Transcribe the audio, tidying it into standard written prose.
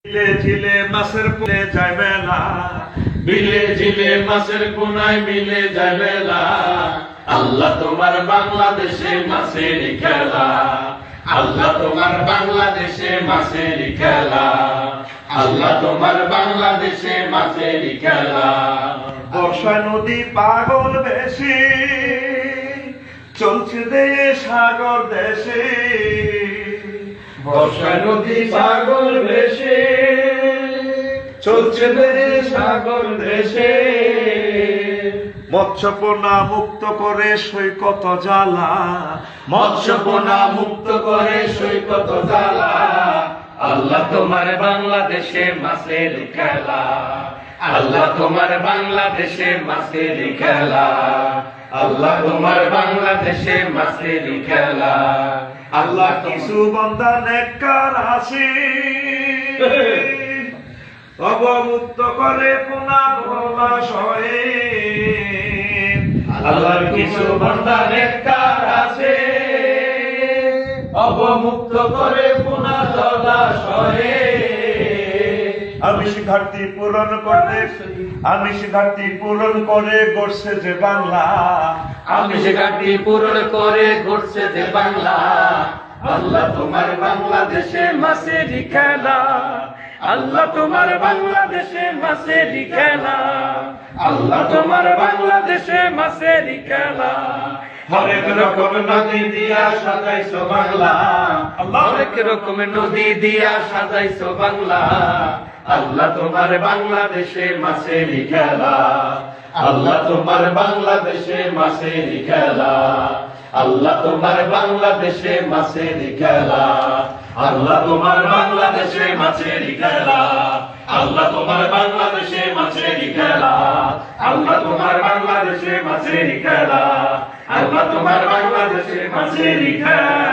বিলে ঝিলে মাছের পুলে যায় বেলা, বিলে ঝিলে মাছের কোনায় মিলে যায় বেলা। আল্লাহ তোমার বাংলাদেশে মাছের খেলা, আল্লাহ তোমার বাংলাদেশে মাছের খেলা, আল্লাহ তোমার বাংলাদেশে মাছের খেলা। বর্ষা নদী পাগল বেশি, চলছে দেশে সাগর দেশে। বর্ষা নদী পাগল বেশে, চলছে দেশে সাগর দেশে। মৎস্যপোনা মুক্ত করে সৈকত জ্বালা, মৎস্যপোনা মুক্ত করে সৈকত জ্বালা। আল্লাহ তোমার বাংলাদেশে মাছের খেলা, আল্লাহ তোমার বাংলাদেশে মাছের খেলা, আল্লাহ তোমার বাংলাদেশে মাছের খেলা। আল্লাহ কিছু বান্দা নেককার আছে, অবমুক্ত করে পোনা জলাশয়ে। আল্লাহর কিছু বান্দা নেককার আছে, অবমুক্ত করে পোনা জলাশয়ে। আমিষ ঘাটতি পূরণ করে, আমিষ ঘাটতি পূরণ করে গড়ছে যে বাংলা, আমিষ ঘাটতি পূরণ করে গড়ছে যে বাংলা। আল্লাহ তোমার বাংলাদেশে মাছের খেলা, আল্লাহ তোমার বাংলাদেশে মাছের খেলা, আল্লাহ তোমার বাংলাদেশে মাছের খেলা। হরেক রকম নদী দিয়া সাজাইছো বাংলা, হরেক রকম নদী দিয়া সাজাইছো বাংলা। আল্লাহ তোমার বাংলাদেশে মাছের খেলা, আল্লাহ তোমার বাংলাদেশে মাছের খেলা, আল্লাহ তোমার বাংলাদেশে মাছের খেলা, আল্লাহ তোমার বাংলাদেশে মাছের খেলা, আল্লাহ তোমার বাংলাদেশে মাছের খেলা, আল্লাহ তোমার বাংলাদেশে মাছের খেলা, আল্লাহ তোমার বাংলাদেশে মাছের খেলা।